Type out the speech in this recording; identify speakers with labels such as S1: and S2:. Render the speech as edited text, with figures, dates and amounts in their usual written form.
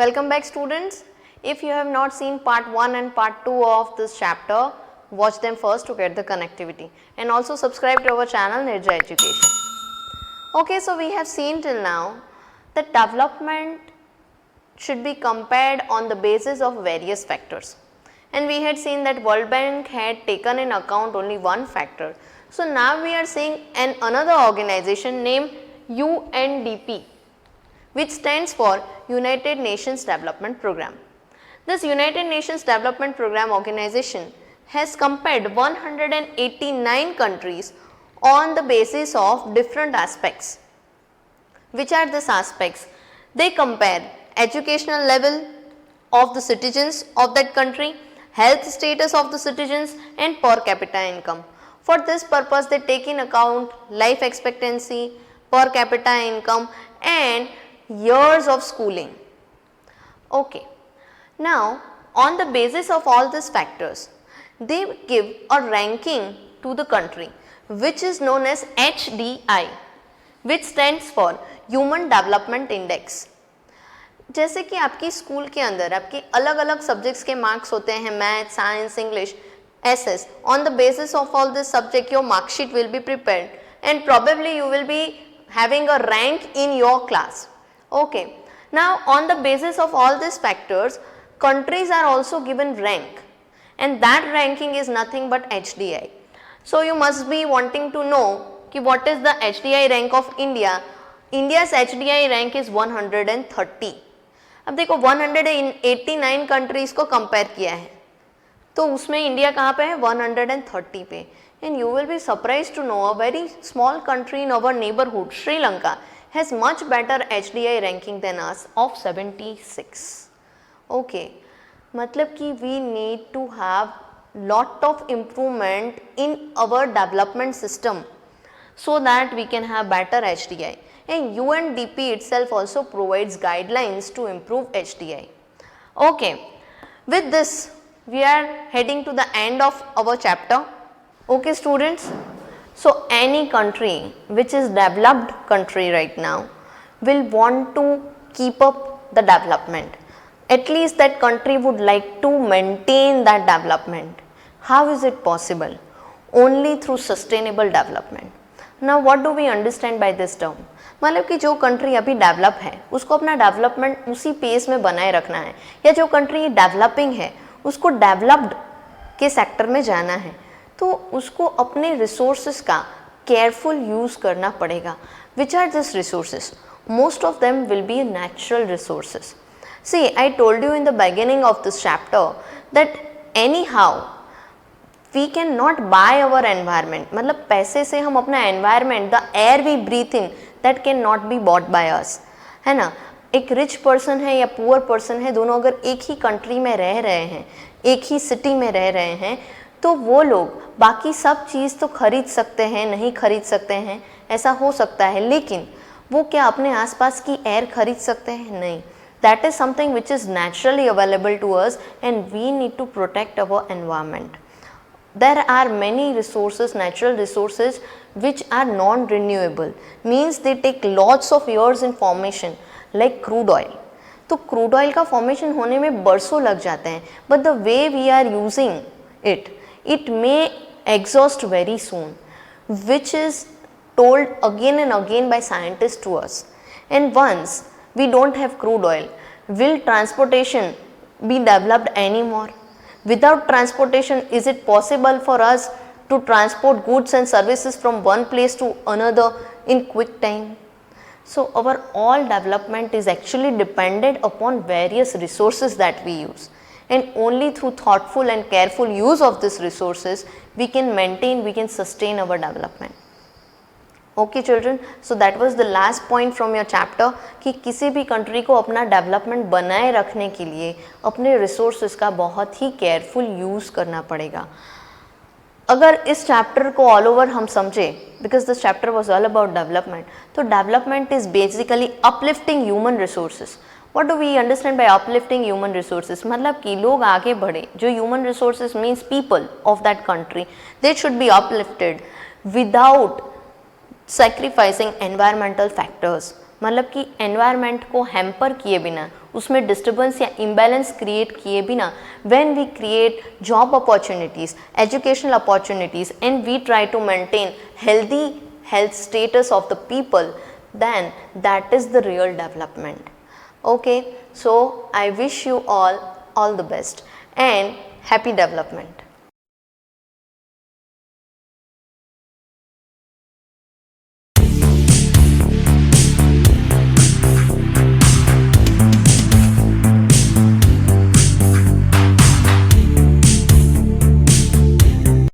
S1: Welcome back students. If you have not seen part 1 and part 2 of this chapter, watch them first to get the connectivity and also subscribe to our channel Nirja Education. Okay, so we have seen till now that development should be compared on the basis of various factors, and we had seen that World Bank had taken in account only one factor. So now we are seeing another organization named UNDP, which stands for United Nations Development Programme. This United Nations Development Programme organization has compared 189 countries on the basis of different aspects. Which are these aspects? They compare educational level of the citizens of that country, health status of the citizens, and per capita income. For this purpose, they take in account life expectancy, per capita income, and years of schooling. Okay. Now, on the basis of all these factors, they give a ranking to the country which is known as HDI, which stands for Human Development Index. जैसे कि आपकी school के अंदर आपके अलग अलग subjects के marks होते हैं, math, science, English, SS. On the basis of all this subject, your mark sheet will be prepared and probably you will be having a rank in your class. Okay. Now, on the basis of all these factors, countries are also given rank, and that ranking is nothing but HDI. So, you must be wanting to know कि what is the HDI rank of India. India's HDI rank is 130. अब देखो 189 countries को compare किया है, तो उसमें India कहाँ पे है? 130 पे. And you will be surprised to know a very small country in our neighborhood, Sri Lanka, has much better HDI ranking than us of 76. Okay, मतलब कि we need to have lot of improvement in our development system so that we can have better HDI. And UNDP itself also provides guidelines to improve HDI. Okay, with this we are heading to the end of our chapter. Okay students, so any country which is developed country right now will want to keep up the development. At least that country would like to maintain that development. How is it possible? Only through sustainable development. Now what do we understand by this term? मतलब कि जो country अभी develop है उसको अपना development उसी pace में बनाए रखना है, या जो कंट्री डेवलपिंग है उसको डेवलप्ड के सेक्टर में जाना है, तो उसको अपने रिसोर्सेज का केयरफुल यूज़ करना पड़ेगा. Which are this resources? Most of them will be natural resources. See, I told you in the beginning of this chapter that anyhow we can not buy our environment. मतलब पैसे से हम अपना environment, the air we breathe in, that can not be bought by us, है ना. एक rich person है या पुअर पर्सन है, दोनों अगर एक ही कंट्री में रह रहे हैं, एक ही सिटी में रह रहे हैं, तो वो लोग बाकी सब चीज़ तो खरीद सकते हैं, नहीं खरीद सकते हैं, ऐसा हो सकता है, लेकिन वो क्या अपने आसपास की एयर खरीद सकते हैं? नहीं. That is something which is naturally available to us and we need to protect our environment. There are many resources, natural resources, which are non-renewable, means they take lots of years in formation, like crude oil. तो crude oil का formation होने में बरसों लग जाते हैं, but the way we are using it, it may exhaust very soon, which is told again and again by scientists to us. And once we don't have crude oil, will transportation be developed anymore? Without transportation, is it possible for us to transport goods and services from one place to another in quick time? So our all development is actually dependent upon various resources that we use, and only through thoughtful and careful use of these resources we can maintain, we can sustain our development. Okay children, so that was the last point from your chapter कि किसी भी country को अपना development बनाए रखने के लिए अपने रिसोर्सेज का बहुत ही केयरफुल यूज़ करना पड़ेगा. अगर इस चैप्टर को ऑल ओवर हम समझे, because this chapter was all about development, तो development is basically uplifting human resources. What do we understand by uplifting human resources? मतलब कि लोग आगे बढ़े, जो human resources means people of that country, they should be uplifted without sacrificing environmental factors. मतलब कि environment को हैम्पर किए बिना उसमें डिस्टर्बेंस या इम्बैलेंस क्रिएट किए बिना when we create job opportunities, educational opportunities and we try to maintain healthy health status of the people, then that is the real development. Okay, so I wish you all the best and happy development.